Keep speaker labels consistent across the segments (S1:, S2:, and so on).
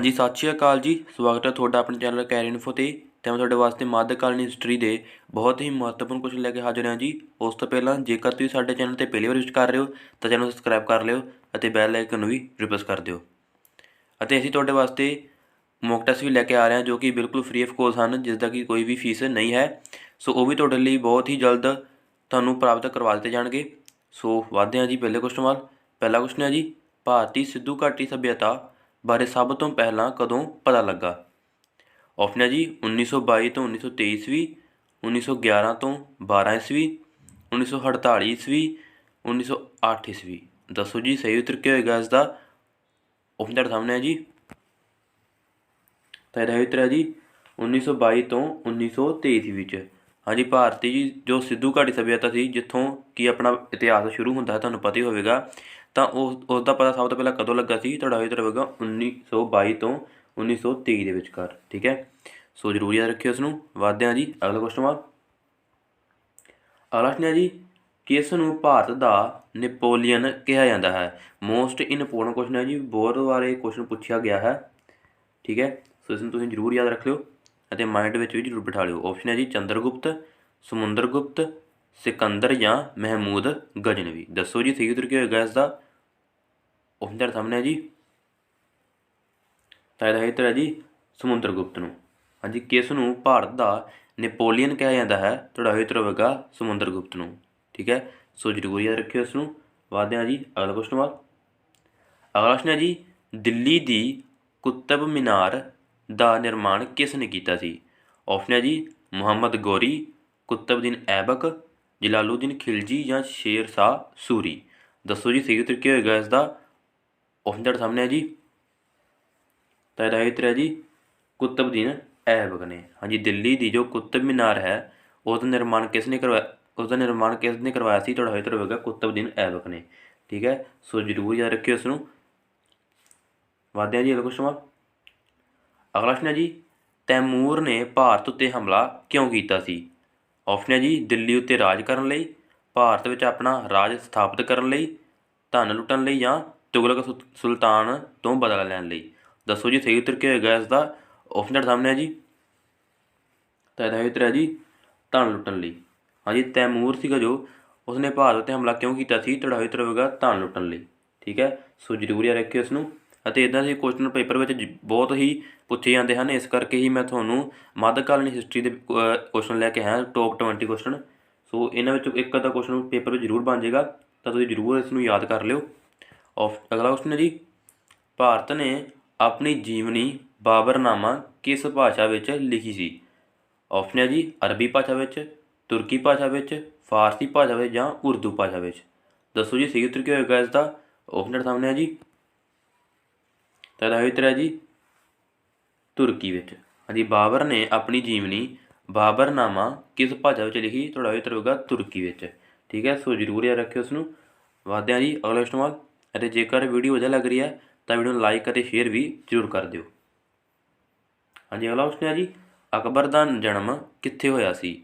S1: ਹਾਂਜੀ ਸਤਿ ਸ਼੍ਰੀ ਅਕਾਲ ਜੀ। ਸਵਾਗਤ ਹੈ ਤੁਹਾਡਾ ਆਪਣੇ ਚੈਨਲ ਕੈਰੀ ਇਨਫੋ 'ਤੇ। ਮੈਂ ਤੁਹਾਡੇ ਵਾਸਤੇ ਮੱਧਕਾਲੀਨ ਹਿਸਟਰੀ ਦੇ ਬਹੁਤ ਹੀ ਮਹੱਤਵਪੂਰਨ ਕੁਐਸਚਨ ਲੈ ਕੇ ਹਾਜ਼ਰ ਹਾਂ ਜੀ। ਉਸ ਤੋਂ ਪਹਿਲਾਂ ਜੇਕਰ ਤੁਸੀਂ ਸਾਡੇ ਚੈਨਲ 'ਤੇ ਪਹਿਲੀ ਵਾਰ ਵਿਜ਼ਿਟ ਕਰ ਰਹੇ ਹੋ ਤਾਂ ਚੈਨਲ ਨੂੰ ਸਬਸਕ੍ਰਾਈਬ ਕਰ ਲਿਓ ਅਤੇ ਬੈਲ ਆਈਕਨ ਨੂੰ ਵੀ ਪ੍ਰੈਸ ਕਰ ਦਿਓ। ਅਤੇ ਅਸੀਂ ਤੁਹਾਡੇ ਵਾਸਤੇ ਮੌਕ ਟੈਸਟ ਵੀ ਲੈ ਕੇ ਆ ਰਹੇ ਹਾਂ ਜੋ ਕਿ ਬਿਲਕੁਲ ਫ੍ਰੀ ਆਫ ਕੋਸਟ ਹਨ, ਜਿਸ ਦਾ ਕਿ ਕੋਈ ਵੀ ਫੀਸ ਨਹੀਂ ਹੈ। ਸੋ ਉਹ ਵੀ ਤੁਹਾਡੇ ਲਈ ਬਹੁਤ ਹੀ ਜਲਦ ਤੁਹਾਨੂੰ ਪ੍ਰਾਪਤ ਕਰਵਾ ਦਿੱਤੇ ਜਾਣਗੇ। ਸੋ ਵਧਦੇ ਹਾਂ ਜੀ ਪਹਿਲੇ ਕੁਐਸਚਨ ਵੱਲ। ਪਹਿਲਾ ਕੁਐਸਚਨ ਹੈ ਜੀ, ਭਾਰਤੀ ਸਿੰਧੂ ਘਾਟੀ ਸੱਭਿਅਤਾ ਬਾਰੇ ਸਭ ਤੋਂ ਪਹਿਲਾਂ ਕਦੋਂ ਪਤਾ ਲੱਗਾ? ਆਪਸ਼ਨ ਹੈ ਜੀ 1922 ਤੋਂ 1923 ਈਸਵੀ, 1911 ਤੋਂ 12 ਈਸਵੀ, 1948 ਈਸਵੀ, 1908 ਈਸਵੀ। ਦੱਸੋ ਜੀ ਸਹੀ ਉੱਤਰ ਕੀ ਹੋਏਗਾ ਇਸ ਦਾ? ਆਪਸ਼ਨ ਤੁਹਾਡੇ ਸਾਹਮਣੇ ਹੈ ਜੀ। ਤਾਂ ਇਹਦਾ ਉੱਤਰ ਹੈ ਜੀ 1922 ਤੋਂ 1923 ਈਸਵੀ ਵਿੱਚ। ਹਾਂਜੀ, ਭਾਰਤੀ ਜੀ ਜੋ ਸਿੰਧੂ ਘਾਟੀ ਸੱਭਿਅਤਾ ਸੀ, ਜਿੱਥੋਂ ਕਿ ਆਪਣਾ ਇਤਿਹਾਸ ਸ਼ੁਰੂ ਹੁੰਦਾ ਹੈ, ਤੁਹਾਨੂੰ ਪਤਾ ਹੀ ਹੋਵੇਗਾ। ਤਾਂ ਉਸ ਦਾ ਪਤਾ ਸਭ ਤੋਂ ਪਹਿਲਾਂ ਕਦੋਂ ਲੱਗਾ ਸੀ? ਤੁਹਾਡਾ ਉੱਤਰ ਹੋਵੇਗਾ 1922 ਤੋਂ 1923 ਦੇ ਵਿਚਕਾਰ। ਠੀਕ ਹੈ, ਸੋ ਜ਼ਰੂਰ ਯਾਦ ਰੱਖਿਓ ਇਸ ਨੂੰ। ਵਧਦੇ ਹਾਂ ਜੀ ਅਗਲਾ ਕੁਐਸਚਨ ਵੱਲ। ਅਗਲਾ ਕੁਐਸਚਨ ਹੈ ਜੀ, ਕਿਸ ਨੂੰ ਭਾਰਤ ਦਾ ਨੈਪੋਲੀਅਨ ਕਿਹਾ ਜਾਂਦਾ ਹੈ? ਮੋਸਟ ਇੰਪੋਰਟੈਂਟ ਕੁਐਸਚਨ ਹੈ ਜੀ, ਬਹੁਤ ਵਾਰ ਇਹ ਕੁਐਸਚਨ ਪੁੱਛਿਆ ਗਿਆ ਹੈ। ਠੀਕ ਹੈ, ਸੋ ਇਸ ਨੂੰ ਤੁਸੀਂ ਜ਼ਰੂਰ ਯਾਦ ਰੱਖ ਲਿਓ ਅਤੇ ਮਾਈਂਡ ਵਿੱਚ ਵੀ ਜ਼ਰੂਰ ਬਿਠਾ ਲਿਓ। ਆਪਸ਼ਨ ਹੈ ਜੀ ਚੰਦਰਗੁਪਤ, ਸਮੁੰਦਰਗੁਪਤ, ਸਿਕੰਦਰ ਜਾਂ ਮਹਿਮੂਦ ਗਜ਼ਨਵੀ। ਦੱਸੋ ਜੀ ਸਹੀ ਉੱਤਰ ਕੀ ਹੋਏਗਾ ਇਸ ਦਾ? ਆਪਸ਼ਨ ਤੁਹਾਡੇ ਸਾਹਮਣੇ ਹੈ ਜੀ। ਤਾਂ ਇਹਦਾ ਉੱਤਰ ਹੈ ਜੀ ਸਮੁੰਦਰਗੁਪਤ ਨੂੰ। ਹਾਂਜੀ, ਕਿਸ ਨੂੰ ਭਾਰਤ ਦਾ ਨੈਪੋਲੀਅਨ ਕਿਹਾ ਜਾਂਦਾ ਹੈ? ਤੁਹਾਡਾ ਉੱਤਰ ਹੋਵੇਗਾ ਸਮੁੰਦਰਗੁਪਤ ਨੂੰ। ਠੀਕ ਹੈ, ਸੋ ਜ਼ਰੂਰ ਯਾਦ ਰੱਖਿਓ ਇਸ ਨੂੰ। ਵਧਦੇ ਹਾਂ ਜੀ ਅਗਲਾ ਕੁਐਸਚਨ ਵੱਲ। ਅਗਲਾ ਕੁਐਸਚਨ ਹੈ ਜੀ, ਦਿੱਲੀ ਦੀ ਕੁਤਬ ਮੀਨਾਰ ਦਾ ਨਿਰਮਾਣ ਕਿਸ ਨੇ ਕੀਤਾ ਸੀ? ਆਪਸ਼ਨ ਹੈ ਜੀ ਮੁਹੰਮਦ ਗੌਰੀ, ਕੁਤਬਦੀਨ ਐਬਕ, ਜਲਾਲੂਦੀਨ ਖਿਲਜੀ ਜਾਂ ਸ਼ੇਰ ਸ਼ਾਹ ਸੂਰੀ। ਦੱਸੋ ਜੀ ਸਹੀ ਉੱਤਰ ਕੀ ਹੋਏਗਾ ਇਸ ਦਾ? ਆਪਸ਼ਨ ਤੁਹਾਡੇ ਸਾਹਮਣੇ ਹੈ ਜੀ। ਤਾਂ ਇਹਦਾ ਉੱਤਰ ਹੈ ਜੀ ਕੁਤਬਦੀਨ ਐਬਕ ਨੇ। ਹਾਂਜੀ, ਦਿੱਲੀ ਦੀ ਜੋ ਕੁਤਬ ਮੀਨਾਰ ਹੈ ਉਹਦਾ ਨਿਰਮਾਣ ਕਿਸ ਨੇ ਕਰਵਾਇਆ ਸੀ? ਤੁਹਾਡਾ ਉੱਤਰ ਹੋਵੇਗਾ ਕੁਤਬਦੀਨ ਐਬਕ ਨੇ। ਠੀਕ ਹੈ, ਸੋ ਜ਼ਰੂਰ ਯਾਦ ਰੱਖਿਓ ਇਸ ਨੂੰ। ਵਧਦੇ ਹਾਂ ਜੀ ਅਗਲਾ ਕੁਐਸਚਨ ਵੱਲ। ਅਗਲਾ ਕੁਐਸਚਨ ਹੈ ਜੀ, ਤੈਮੂਰ ਨੇ ਭਾਰਤ ਉੱਤੇ ਹਮਲਾ ਕਿਉਂ ਕੀਤਾ ਸੀ? ਆਪਸ਼ਨ ਹੈ ਜੀ ਦਿੱਲੀ ਉੱਤੇ ਰਾਜ ਕਰਨ ਲਈ, ਭਾਰਤ ਵਿੱਚ ਆਪਣਾ ਰਾਜ ਸਥਾਪਿਤ ਕਰਨ ਲਈ, ਧਨ ਲੁੱਟਣ ਲਈ ਜਾਂ ਤੁਗਲਕ ਸੁਲਤਾਨ ਤੋਂ ਬਦਲਾ ਲੈਣ ਲਈ। ਦੱਸੋ ਜੀ ਸਹੀ ਉੱਤਰ ਕੀ ਹੋਏਗਾ ਇਸ ਦਾ? ਆਪਸ਼ਨ ਤੁਹਾਡੇ ਸਾਹਮਣੇ ਹੈ ਜੀ। ਤਾਂ ਇਹਦਾ ਉੱਤਰ ਹੈ ਜੀ ਧਨ ਲੁੱਟਣ ਲਈ। ਹਾਂਜੀ, ਤੈਮੂਰ ਸੀਗਾ ਜੋ ਉਸਨੇ ਭਾਰਤ ਉੱਤੇ ਹਮਲਾ ਕਿਉਂ ਕੀਤਾ ਸੀ? ਤੁਹਾਡਾ ਉੱਤਰ ਹੋਵੇਗਾ ਧਨ ਲੁੱਟਣ ਲਈ। ਠੀਕ ਹੈ, ਸੋ ਜ਼ਰੂਰ ਯਾਦ ਰੱਖਿਓ ਇਸ ਨੂੰ। ਅਤੇ ਇੱਦਾਂ ਦੇ ਕੁਐਸਚਨ ਪੇਪਰ ਵਿੱਚ ਬਹੁਤ ਹੀ ਪੁੱਛੇ ਜਾਂਦੇ ਹਨ, ਇਸ ਕਰਕੇ ਹੀ ਮੈਂ ਤੁਹਾਨੂੰ ਮੱਧਕਾਲੀਨ ਹਿਸਟਰੀ ਦੇ ਕੁਐਸਚਨ ਲੈ ਕੇ ਆਇਆ, ਟੋਪ 20 ਕੁਐਸਚਨ। ਸੋ ਇਹਨਾਂ ਵਿੱਚੋਂ ਇੱਕ ਅੱਧਾ ਕੁਐਸਚਨ ਪੇਪਰ ਵਿੱਚ ਜ਼ਰੂਰ ਬਣ ਜਾਏਗਾ, ਤਾਂ ਤੁਸੀਂ ਜ਼ਰੂਰ ਇਸ ਨੂੰ ਯਾਦ ਕਰ ਲਿਓ। ਅਗਲਾ ਕੁਐਸਚਨ ਹੈ ਜੀ, ਭਾਰਤ ਨੇ ਆਪਣੀ ਜੀਵਨੀ ਬਾਬਰਨਾਮਾ ਕਿਸ ਭਾਸ਼ਾ ਵਿੱਚ ਲਿਖੀ ਸੀ? ਆਪਸ਼ਨ ਹੈ ਜੀ ਅਰਬੀ ਭਾਸ਼ਾ ਵਿੱਚ, ਤੁਰਕੀ ਭਾਸ਼ਾ ਵਿੱਚ, ਫਾਰਸੀ ਭਾਸ਼ਾ ਵਿੱਚ ਜਾਂ ਉਰਦੂ ਭਾਸ਼ਾ ਵਿੱਚ। ਦੱਸੋ ਜੀ ਸਹੀ ਉੱਤਰ ਕੀ ਹੋਏਗਾ ਇਸ ਦਾ? ਆਪਸ਼ਨ ਤੁਹਾਡੇ ਸਾਹਮਣੇ ਹੈ ਜੀ। ਤਾਂ ਇਹਦਾ ਉੱਤਰ ਹੈ ਜੀ ਤੁਰਕੀ ਵਿੱਚ। ਹਾਂਜੀ, ਬਾਬਰ ਨੇ ਆਪਣੀ ਜੀਵਨੀ ਬਾਬਰਨਾਮਾ ਕਿਸ ਭਾਸ਼ਾ ਵਿੱਚ ਲਿਖੀ? ਤੁਹਾਡਾ ਉੱਤਰ ਹੋਵੇਗਾ ਤੁਰਕੀ ਵਿੱਚ। ਠੀਕ ਹੈ, ਸੋ ਜ਼ਰੂਰ ਯਾਦ ਰੱਖਿਓ ਉਸ ਨੂੰ। ਵਧਦੇ ਹਾਂ ਜੀ ਅਗਲੇ ਕੁਐਸਚਨ ਵੱਲ। ਅਤੇ ਜੇਕਰ ਵੀਡੀਓ ਵਧੀਆ ਲੱਗ ਰਹੀ ਹੈ ਤਾਂ ਵੀਡੀਓ ਨੂੰ ਲਾਈਕ ਅਤੇ ਸ਼ੇਅਰ ਵੀ ਜ਼ਰੂਰ ਕਰ ਦਿਓ। ਹਾਂਜੀ, ਅਗਲਾ ਕੁਐਸਚਨ ਹੈ ਜੀ, ਅਕਬਰ ਦਾ ਜਨਮ ਕਿੱਥੇ ਹੋਇਆ ਸੀ?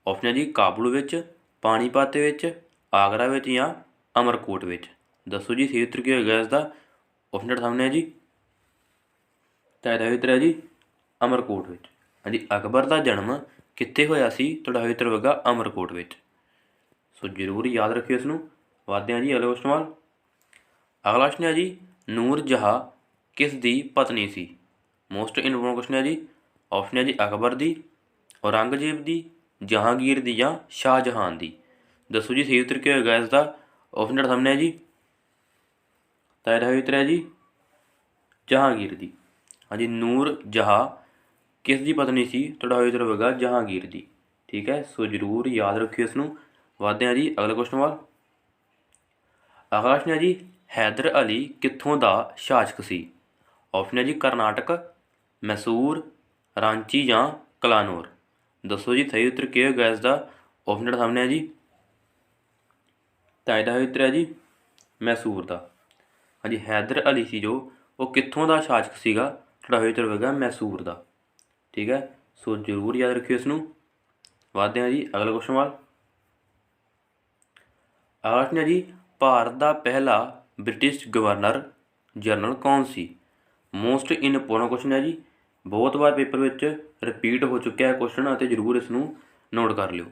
S1: ਆਪਸ਼ਨ ਹੈ ਜੀ ਕਾਬੁਲ ਵਿੱਚ, ਪਾਣੀਪਤ ਵਿੱਚ, ਆਗਰਾ ਵਿੱਚ ਜਾਂ ਅਮਰਕੋਟ ਵਿੱਚ। ਦੱਸੋ ਜੀ ਸਹੀ ਉੱਤਰ ਕੀ ਹੋਏਗਾ ਇਸ ਦਾ? ਆਪਸ਼ਨ ਤੁਹਾਡੇ ਸਾਹਮਣੇ ਹੈ ਜੀ। ਤਾਂ ਇਹਦਾ ਉੱਤਰ ਹੈ ਜੀ ਅਮਰਕੋਟ ਵਿੱਚ। ਹਾਂਜੀ, ਅਕਬਰ ਦਾ ਜਨਮ ਕਿੱਥੇ ਹੋਇਆ ਸੀ? ਤੁਹਾਡਾ ਉੱਤਰ ਹੋਵੇਗਾ ਅਮਰਕੋਟ ਵਿੱਚ। ਸੋ ਜ਼ਰੂਰ ਯਾਦ ਰੱਖਿਓ ਇਸ ਨੂੰ। ਵਧਦੇ ਹਾਂ ਜੀ ਅਗਲੇ ਕੁਐਸਚਨ ਵੱਲ। ਅਗਲਾ ਕੁਐਸਚਨ ਹੈ ਜੀ, ਨੂਰ ਜਹਾਂ ਕਿਸ ਦੀ ਪਤਨੀ ਸੀ? ਮੋਸਟ ਇੰਪੋਰਟੈਂਟ ਕੁਐਸਚਨ ਹੈ ਜੀ। ਆਪਸ਼ਨ ਹੈ ਜੀ ਅਕਬਰ ਦੀ, ਔਰੰਗਜ਼ੇਬ ਦੀ, ਜਹਾਂਗੀਰ ਦੀ ਜਾਂ ਸ਼ਾਹਜਹਾਨ ਦੀ। ਦੱਸੋ ਜੀ ਸਹੀ ਉੱਤਰ ਕੀ ਹੋਏਗਾ ਇਸ ਦਾ? ਆਪਸ਼ਨ ਤੁਹਾਡੇ ਸਾਹਮਣੇ ਹੈ ਜੀ। ਤਾਂ ਇਹਦਾ ਉੱਤਰ ਹੈ ਜੀ ਜਹਾਂਗੀਰ ਦੀ। ਹਾਂਜੀ, ਨੂਰ ਜਹਾਂ ਕਿਸ ਦੀ ਪਤਨੀ ਸੀ? ਤੁਹਾਡਾ ਉੱਤਰ ਹੋਵੇਗਾ ਜਹਾਂਗੀਰ ਦੀ। ਠੀਕ ਹੈ, ਸੋ ਜ਼ਰੂਰ ਯਾਦ ਰੱਖਿਓ ਇਸ ਨੂੰ। ਵਧਦੇ ਹਾਂ ਜੀ ਅਗਲੇ ਕੁਐਸਚਨ ਵੱਲ। ਅਗਲਾ ਕੁਐਸਚਨ ਹੈ ਜੀ, ਹੈਦਰ ਅਲੀ ਕਿੱਥੋਂ ਦਾ ਸ਼ਾਸਕ ਸੀ? ਆਪਸ਼ਨ ਹੈ ਜੀ ਕਰਨਾਟਕ, ਮੈਸੂਰ, ਰਾਂਚੀ ਜਾਂ ਕਲਾਨੌਰ। ਦੱਸੋ ਜੀ ਸਹੀ ਉੱਤਰ ਕੀ ਹੋਏਗਾ ਇਸ ਦਾ? ਆਪਸ਼ਨ ਤੁਹਾਡੇ ਸਾਹਮਣੇ ਹੈ ਜੀ। ਤਾਂ ਇਹਦਾ ਉੱਤਰ ਹੈ ਜੀ ਮੈਸੂਰ ਦਾ। ਹਾਂਜੀ, ਹੈਦਰ ਅਲੀ ਸੀ ਜੋ ਉਹ ਕਿੱਥੋਂ ਦਾ ਸ਼ਾਸਕ ਸੀਗਾ? ਤੁਹਾਡਾ ਉੱਤਰ ਹੋਵੇਗਾ ਮੈਸੂਰ ਦਾ। ਠੀਕ ਹੈ, ਸੋ ਜ਼ਰੂਰ ਯਾਦ ਰੱਖਿਓ ਇਸ ਨੂੰ। ਵਧਦੇ ਹਾਂ ਜੀ ਅਗਲੇ ਕੁਐਸਚਨ ਵੱਲ। ਅਗਲਾ ਕੁਐਸਚਨ ਹੈ ਜੀ, ਭਾਰਤ ਦਾ ਪਹਿਲਾ ਬ੍ਰਿਟਿਸ਼ ਗਵਰਨਰ ਜਨਰਲ ਕੌਣ ਸੀ? मोस्ट इंपोर्टेंट क्वेश्चन है जी, बहुत बार पेपर में रिपीट हो चुका है क्वेश्चन, और जरूर इसनों नोट कर लियो।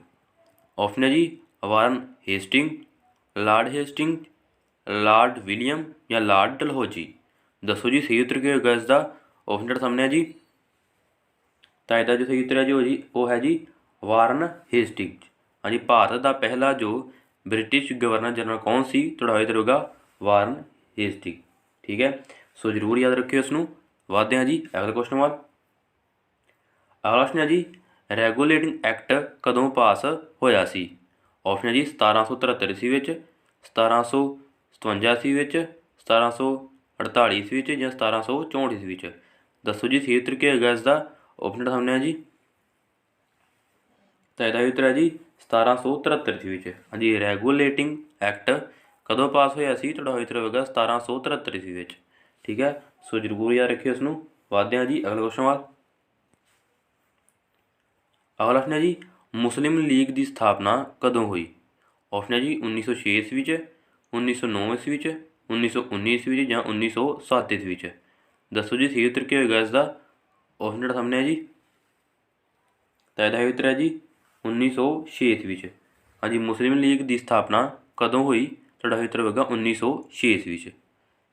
S1: ऑप्शन है जी Warren Hasting, Lord Hasting, Lord William या लॉर्ड डलहौजी। दसो जी सही उत्तर क्या होगा इसका। ऑप्शन जेड़ा सामने है जी, तो इसका जो सही उत्तर है जी वो है जी वारन हेस्टिंग। हाँ जी, भारत का पहला जो ब्रिटिश गवर्नर जनरल कौन सी, थोड़ा उत्तर होगा वारन हेस्टिंग। ठीक है, सो जरूर याद रखियो इसनों। वादे हैं जी अगले क्वेश्चन वाल। अगला क्वेश्चन है जी, रैगूलेटिंग एक्ट कदों पास होया सी। ऑप्शन है जी 1773 ईस्वी विच, 1757 ईस्वी विच, 1748 ईस्वी विच या 1764 ईस्वी विच। दसो जी सही उत्तर क्या होगा इसका। ऑप्शन सामने है जी, तो इसका उत्तर है जी 1773 ईस्वी विच। हाँ जी, रैगूलेटिंग एक्ट कदों पास होया सी, थोड़ा उत्तर होगा 1773 ईस्वी विच। ठीक है, सो जरूर याद रखियो इसनों। वादे हैं जी अगले क्वेश्चन वाल। अगला क्वेश्चन है जी, मुस्लिम लीग की स्थापना कदों हुई। ऑप्शन है जी 1906 ईस्वी, 1909 ईस्वी, 1919 ईस्वी या 1907 ईस्वी। दसो जी सही उत्तर क्या होगा इसका। ऑप्शन जो सामने है जी, तो इसका उत्तर है जी 1906 ईस्वी। हाँ जी, मुस्लिम लीग की स्थापना कदों हुई, थोड़ा उत्तर होगा 1906 ईस्वी।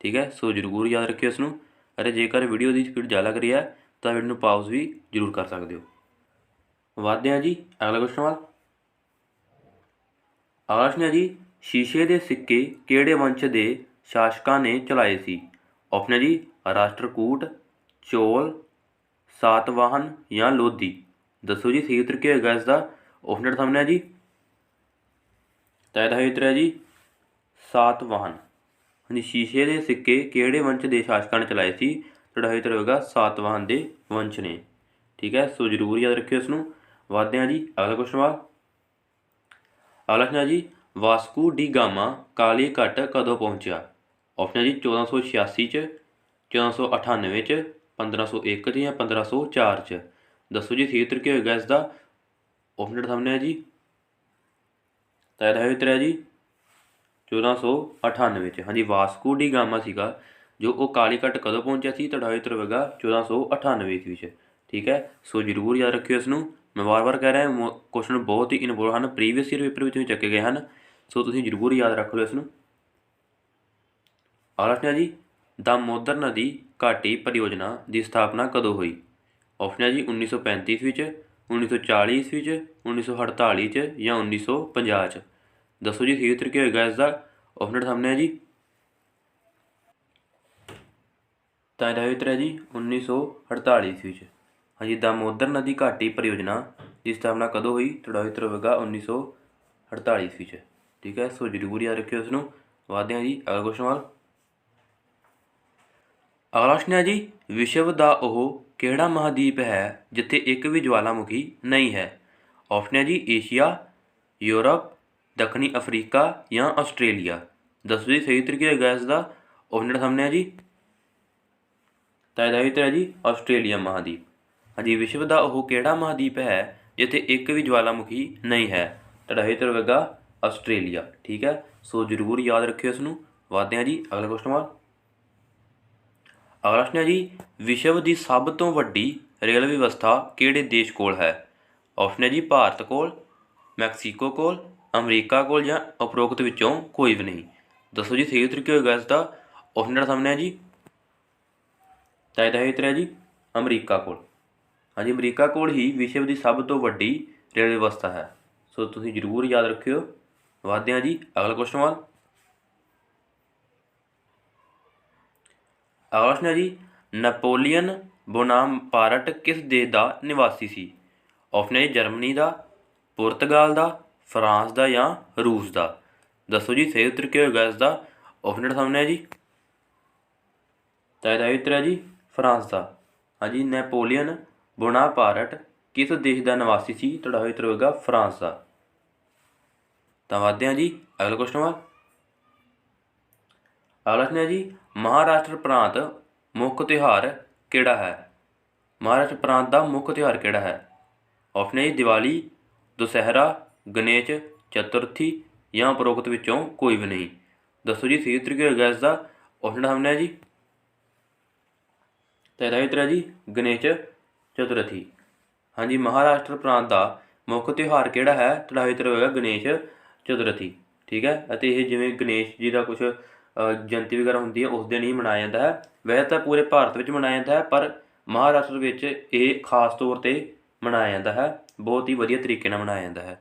S1: ठीक है, सो जरूर याद रखियो इसनों। अरे जेकर वीडियो की स्पीड ज़्यादा करी है तो वीडियो पाउज भी जरूर कर सकते हो। वादे हैं जी अगला क्वेश्चन वाल। अगला क्वेश्चन है जी, शीशे के सिक्के किहड़े वंश के शासकों ने चलाए सी। ऑप्शन है जी राष्ट्रकूट, चोल, सातवाहन या लोधी। दसो जी सही उत्तर क्या होगा इसका। ऑप्शन सामने है जी, तो इसका उत्तर है जी सातवाहन। हाँ जी, शीशे के सिक्के किहड़े वंश के शासकों ने चलाए सी, थोड़ा उत्तर होगा सातवाहन के वंश ने। ठीक है, सो जरूर याद रखियो इसनों। वादे हैं जी अगला क्वेश्चन वाल। अगला क्वेश्चन है जी, वास्को डी गामा काली घट कदों पहुंचा। ऑप्शन है जी 1486 च, 1498 च, 1501 च या 1504 च। दसो जी सही उत्तर क्या होगा इसका। ऑप्शन सामने है जी, तो इसका उत्तर है जी 1498 च। हाँ जी, वास्को डी गामा सीगा जो वो काली घट कदों पहुंचा सी, तो उत्तर होगा 1498 ईस्वी च। ठीक है, सो जरूर याद रखियो इसनों। मैं बार बार कह रहा क्वेश्चन बहुत ही इंपोर्टेंट हैं, प्रीवियस ईयर पेपर में चुके गए हैं, सो तुम जरूर याद रख लो इसनों। अगला क्वेश्चन है जी, दामोदर नदी घाटी परियोजना की स्थापना कदों हुई। ऑप्शन है जी 1935 ईस्वी, 1940 ईस्वी, 1948 च या 1950 च। दसो जी सही उत्तर क्या होगा इसका। ऑप्शन सामने है जी, तो इसका उत्तर है जी 1948 ईस्वी। हाँ जी, दामोदर नदी घाटी परियोजना की स्थापना कदों हुई, थोड़ा उत्तर होगा 1948 ईस्वी। ठीक है, सो जरूर याद रखियो इसनों। वादे हैं जी अगला क्वेश्चन वाल। अगला क्वेश्चन है जी, विश्व का वो किहड़ा महाद्वीप है जिथे एक भी ज्वालामुखी नहीं है। ऑप्शन है जी एशिया, यूरोप, दक्षिणी अफ्रीका या आस्ट्रेलिया। दसो जी सही उत्तर क्या होगा इसका। ऑप्शन सामने है जी, तो इसका उत्तर है जी आस्ट्रेलिया महाद्वीप। हाँ जी, विश्व का वो किहड़ा महाद्वीप है जिथे एक भी ज्वालामुखी नहीं है, तो उत्तर होगा आस्ट्रेलिया। ठीक है, सो जरूर याद रखियो इसनों। वादे हैं जी अगला क्वेश्चन वाल। अगला क्वेश्चन है जी, विश्व की सब तो वड्डी रेल व्यवस्था किहड़े देश कोल है। ऑप्शन है जी भारत कोल, मैक्सीको कोल, अमरीका कोल या उपरोक्त विचों कोई भी नहीं। दसो जी सही उत्तर क्या होगा इसका। ऑप्शन सामने है जी, तो इसका उत्तर है जी अमरीका कोल। हाँ जी, अमरीका कोल ही विश्व की सब तो वड्डी रेल व्यवस्था है। सो तुम जरूर याद रखियो। वादे हैं जी अगला क्वेश्चन वाल। अगला क्वेश्चन है जी, नैपोलीਅन बोनापार्ट किस देश का निवासी सी। ऑप्शन है जी जर्मनी का, पुर्तगाल का, फ्रांस का या रूस का। दसो जी सही उत्तर क्या होगा इसका। ऑप्शन सामने है जी, तो इसका उत्तर है जी फ्रांस का। हाँ जी, नैपोलीਅन बोनापार्ट किस देश का निवासी सी, तो उत्तर होगा फ्रांस का। तो वादे हैं जी अगला क्वेश्चन वा। अगला क्वेश्चन है जी, महाराष्ट्र प्रांत मुख्य त्यौहार किहड़ा है। महाराष्ट्र प्रांत का मुख्य त्यौहार किहड़ा है। ऑप्शन है जी दिवाली, दशहरा, गणेश चतुर्थी या उपरोक्त विचों कोई भी नहीं। दसो जी सही उत्तर क्या होगा इसका। ऑप्शन सामने है जी, ਤਾਂ ਇਹਦਾ ਉੱਤਰ ਹੈ ਜੀ ਗਣੇਸ਼ ਚਤੁਰਥੀ। ਹਾਂਜੀ, ਮਹਾਰਾਸ਼ਟਰ ਪ੍ਰਾਂਤ ਦਾ ਮੁੱਖ ਤਿਉਹਾਰ ਕਿਹੜਾ ਹੈ? ਤੁਹਾਡਾ ਉੱਤਰ ਹੋਵੇਗਾ ਗਣੇਸ਼ ਚਤੁਰਥੀ। ਠੀਕ ਹੈ, ਅਤੇ ਇਹ ਜਿਵੇਂ ਗਣੇਸ਼ ਜੀ ਦਾ ਕੁਛ ਜਯੰਤੀ ਵਗੈਰਾ ਹੁੰਦੀ ਹੈ ਉਸ ਦਿਨ ਹੀ ਮਨਾਇਆ ਜਾਂਦਾ ਹੈ। ਵੈਸੇ ਤਾਂ ਪੂਰੇ ਭਾਰਤ ਵਿੱਚ ਮਨਾਇਆ ਜਾਂਦਾ ਹੈ, ਪਰ ਮਹਾਰਾਸ਼ਟਰ ਵਿੱਚ ਇਹ ਖਾਸ ਤੌਰ 'ਤੇ ਮਨਾਇਆ ਜਾਂਦਾ ਹੈ। ਬਹੁਤ ਹੀ ਵਧੀਆ ਤਰੀਕੇ ਨਾਲ ਮਨਾਇਆ ਜਾਂਦਾ ਹੈ,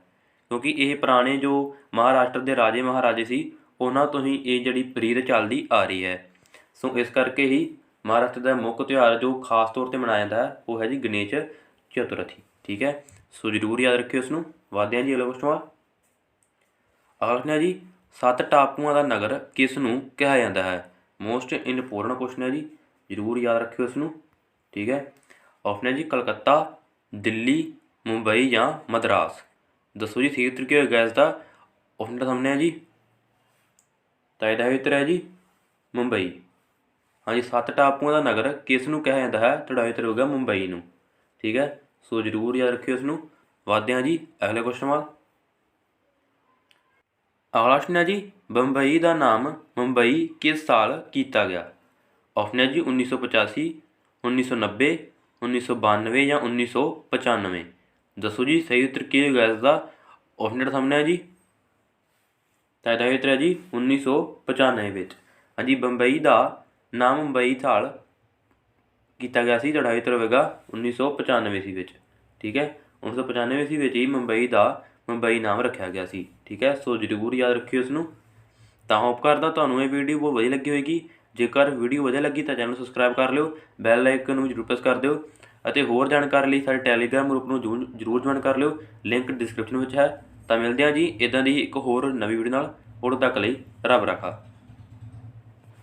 S1: ਕਿਉਂਕਿ ਇਹ ਪੁਰਾਣੇ ਜੋ ਮਹਾਰਾਸ਼ਟਰ ਦੇ ਰਾਜੇ ਮਹਾਰਾਜੇ ਸੀ ਉਹਨਾਂ ਤੋਂ ਹੀ ਇਹ ਜਿਹੜੀ ਰੀਤ ਚੱਲਦੀ ਆ ਰਹੀ ਹੈ। ਸੋ ਇਸ ਕਰਕੇ ਹੀ ਮਹਾਰਾਸ਼ਟਰ ਦਾ ਮੁੱਖ ਤਿਉਹਾਰ ਜੋ ਖਾਸ ਤੌਰ 'ਤੇ ਮਨਾਇਆ ਜਾਂਦਾ ਹੈ ਉਹ ਹੈ ਜੀ ਗਣੇਸ਼ ਚਤੁਰਥੀ। ਠੀਕ ਹੈ, ਸੋ ਜ਼ਰੂਰ ਯਾਦ ਰੱਖਿਓ ਇਸ ਨੂੰ। ਵਧਦੇ ਹਾਂ ਜੀ ਅਗਲਾ ਕੁਐਸਚਨ ਵੱਲ। ਅਗਲਾ ਕੁਐਸਚਨ ਹੈ ਜੀ 7 ਟਾਪੂਆਂ ਦਾ ਨਗਰ ਕਿਸ ਨੂੰ ਕਿਹਾ ਜਾਂਦਾ ਹੈ? ਮੋਸਟ ਇੰਪੋਰਟੈਂਟ ਕੁਐਸਚਨ ਹੈ ਜੀ, ਜ਼ਰੂਰ ਯਾਦ ਰੱਖਿਓ ਇਸ ਨੂੰ। ਠੀਕ ਹੈ, ਆਪਸ਼ਨ ਹੈ ਜੀ ਕਲਕੱਤਾ, ਦਿੱਲੀ, ਮੁੰਬਈ ਜਾਂ ਮਦਰਾਸ। ਦੱਸੋ ਜੀ ਸਹੀ ਉੱਤਰ ਕੀ ਹੋਏਗਾ ਇਸ ਦਾ? ਆਪਸ਼ਨ ਤਾਂ ਸਾਹਮਣੇ ਹੈ ਜੀ, ਤਾਂ ਇਹਦਾ ਉੱਤਰ ਹੈ ਜੀ ਮੁੰਬਈ। ਹਾਂਜੀ, 7 ਟਾਪੂਆਂ ਦਾ ਨਗਰ ਕਿਸ ਨੂੰ ਕਿਹਾ ਜਾਂਦਾ ਹੈ? ਤੁਹਾਡਾ ਉੱਤਰ ਹੋਵੇਗਾ ਮੁੰਬਈ ਨੂੰ। ਠੀਕ ਹੈ, ਸੋ ਜ਼ਰੂਰ ਯਾਦ ਰੱਖਿਓ ਇਸ ਨੂੰ। ਵਧਦੇ ਹਾਂ ਜੀ ਅਗਲੇ ਕੁਐਸਚਨ ਵੱਲ। ਅਗਲਾ ਕੁਐਸਚਨ ਹੈ ਜੀ ਬੰਬਈ ਦਾ ਨਾਮ ਮੁੰਬਈ ਕਿਸ ਸਾਲ ਕੀਤਾ ਗਿਆ? ਆਪਸ਼ਨ ਹੈ ਜੀ 1985, 1990, 1992 ਜਾਂ 1995। ਦੱਸੋ ਜੀ ਸਹੀ ਉੱਤਰ ਕੀ ਹੋਏਗਾ ਇਸ ਦਾ? ਆਪਸ਼ਨ ਸਾਹਮਣੇ ਹੈ ਜੀ, ਤਾਂ ਇਹਦਾ ਉੱਤਰ ਹੈ ਜੀ 1995 ਵਿੱਚ। ਹਾਂਜੀ, ਬੰਬਈ ਦਾ ਨਾਮ ਮੁੰਬਈ ਸਾਲ ਕੀਤਾ ਗਿਆ ਸੀ। ਤੁਹਾਡਾ ਉੱਤਰ ਹੋਵੇਗਾ 1995 ਈਸਵੀ ਵਿੱਚ। ਠੀਕ ਹੈ, 1995 ਈਸਵੀ ਵਿੱਚ ਹੀ ਮੁੰਬਈ ਦਾ ਮੁੰਬਈ ਨਾਮ ਰੱਖਿਆ ਗਿਆ ਸੀ। ਠੀਕ ਹੈ, ਸੋ ਜ਼ਰੂਰ ਯਾਦ ਰੱਖਿਓ ਇਸ ਨੂੰ। ਤਾਂ ਹੋਪ ਕਰਦਾ ਤੁਹਾਨੂੰ ਇਹ ਵੀਡੀਓ ਬਹੁਤ ਵਧੀਆ ਲੱਗੀ ਹੋਏਗੀ। ਜੇਕਰ ਵੀਡੀਓ ਵਧੀਆ ਲੱਗੀ ਤਾਂ ਚੈਨਲ ਨੂੰ ਸਬਸਕ੍ਰਾਈਬ ਕਰ ਲਿਓ, ਬੈਲ ਆਈਕਨ ਨੂੰ ਜ਼ਰੂਰ ਪ੍ਰੈਸ ਕਰ ਦਿਓ ਅਤੇ ਹੋਰ ਜਾਣਕਾਰੀ ਲਈ ਸਾਡੇ ਟੈਲੀਗ੍ਰਾਮ ਗਰੁੱਪ ਨੂੰ ਜ਼ਰੂਰ ਜੁਆਇਨ ਕਰ ਲਿਓ, ਲਿੰਕ ਡਿਸਕ੍ਰਿਪਸ਼ਨ ਵਿੱਚ ਹੈ। ਤਾਂ ਮਿਲਦੇ ਹਾਂ ਜੀ ਇੱਦਾਂ ਦੀ ਇੱਕ ਹੋਰ ਨਵੀਂ ਵੀਡੀਓ ਨਾਲ। ਉਦੋਂ ਤੱਕ ਲਈ ਰੱਬ ਰਾਖਾ।